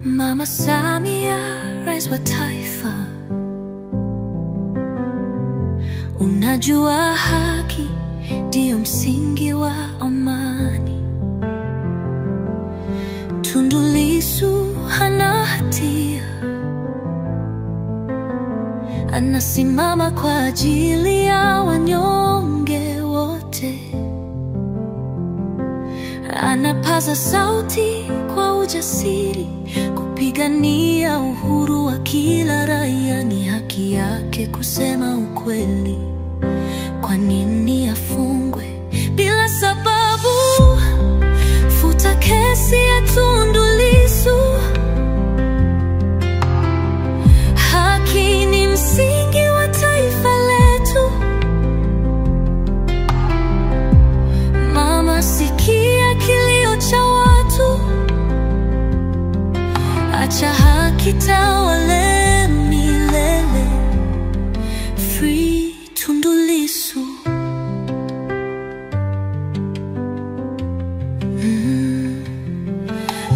Mama Samia, rais wa taifa, unajua haki ndio msingi wa amani. Tundu Lissu hana hatia, anasimama kwa ajili ya wanyonge wote. Anapaza sauti kwa ujasiri kupigania uhuru wa kila raia. Ni haki yake kusema ukweli. Kwa nini afungwe bila sababu? Futa kesi ya Tundu Lissu. Haki ni msingi wa taifa letu. Mama, sikia kilio cha watu. Acha haki tawale milele. Free Tundu Lissu.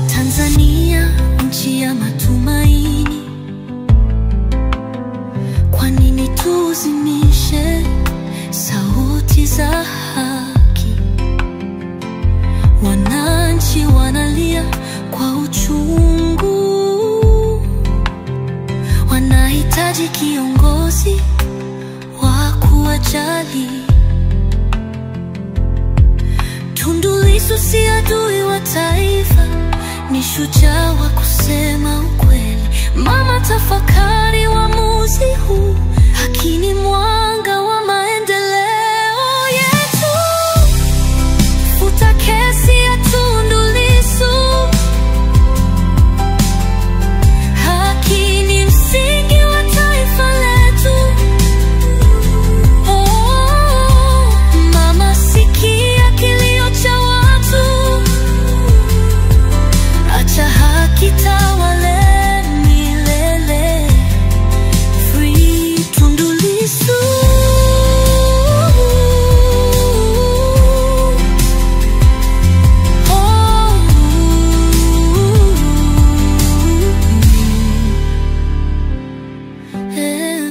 Tanzania, nchi ya matumaini. Kwa nini tuzimishe sauti za haki? Wananchi wanalia kwa uchungu, wanahitaji kiongozi wa kuwajali. Tundu Lissu si adui wa taifa, ni shujaa wa kusema ukweli. Mama, tafakari uamuzi huu. Haki ni mwanga wa maendeleo yetu. Futa kesi ya Tundu Lissu. Haki ni msingi wa taifa letu. Oh, mama, sikia kilio cha watu. Acha haki tawale milele. Free Tundu Lissu.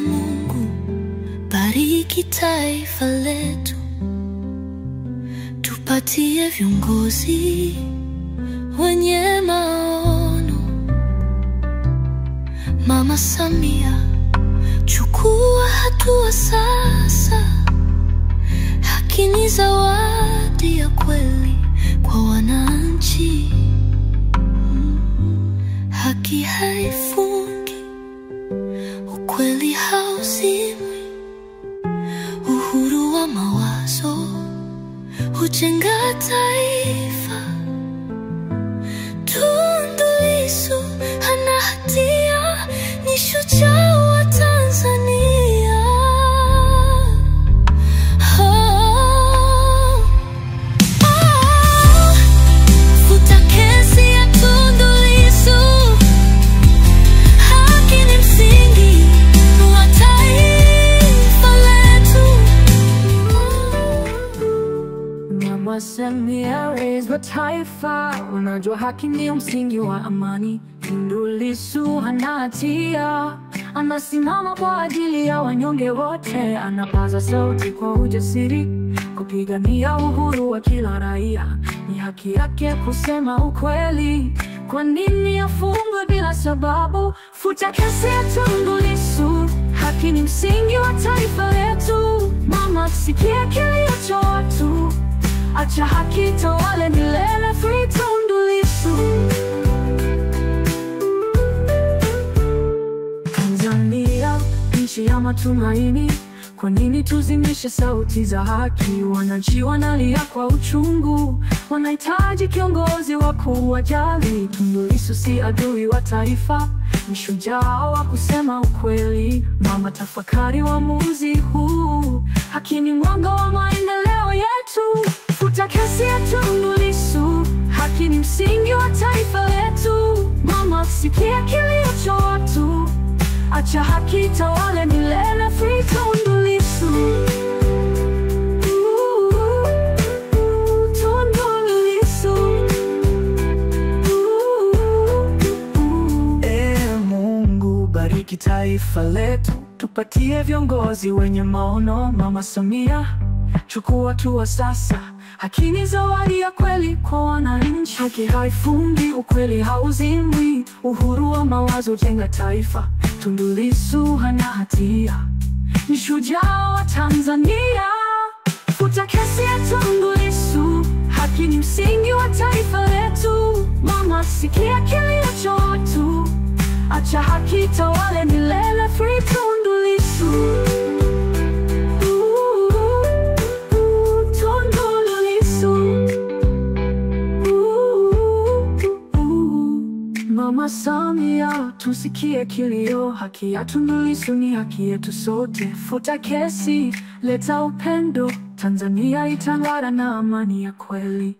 Mungu, bariki taifa letu. Tupatie viongozi wenye maono. Mama Samia, chukua hatua sasa. Haki ni zawadi ya kweli kwa wananchi. Haki haifungi, ukweli hauzimwi. Uhuru wa mawazo hujenga taifa. Tundu Lissu hana hatia, ni shujaa wa Tanzania. Futa kesi ya Tundu Lissu. Haki ni msingi wa taifa letu. Mama Samia, rais wa taifa, unajua haki ndio msingi wa amani. Tundu Lissu hana hatia, anasimama kwa ajili ya wanyonge wote. Anapaza sauti kwa ujasiri kupigania uhuru wa kila raia. Ni haki yake kusema ukweli. Kwa nini afungwe bila sababu? Futa kesi ya Tundu Lissu. Haki ni msingi wa taifa letu. Mama, sikia kilio cha watu. Acha haki tawale milele. Free Tundu Lissu. Tanzania, nchi ya matumaini. Kwa nini tuzimishe sauti za haki? Wananchi wanalia kwa uchungu, wanahitaji kiongozi wa kuwajali. Tundu Lissu si adui wa taifa, ni shujaa wa kusema ukweli. Mama, tafakari uamuzi huu. Haki ni mwanga wa maendeleo yetu. Futa kesi ya Tundu Lissu. Haki ni msingi wa taifa letu. Mama, sikia kilio cha watu. Acha haki tawale milele. Free Tundu Lissu. Tundu Lissu. bariki taifa letu, tupatie viongozi wenye maono. Mama Samia, chukua hatua sasa. Haki ni zawadi ya kweli kwa wananchi. Haki haifungi, ukweli hauzimwi. Uhuru wa mawazo, jenga taifa. Tundu Lissu hana hatia, ni shujaa wa Tanzania. Futa kesi ya Tundu Lissu, haki ni msingi wa taifa letu. Mama, sikia kilio cha watu, acha haki tawale milele. Free Tundu Lissu. Tundu Lissu. Mama Samia, tusikie kilio. Haki ya Tundu Lissu ni haki yetu sote. Futa kesi, leta upendo. Tanzania itang'ara na amani ya kweli.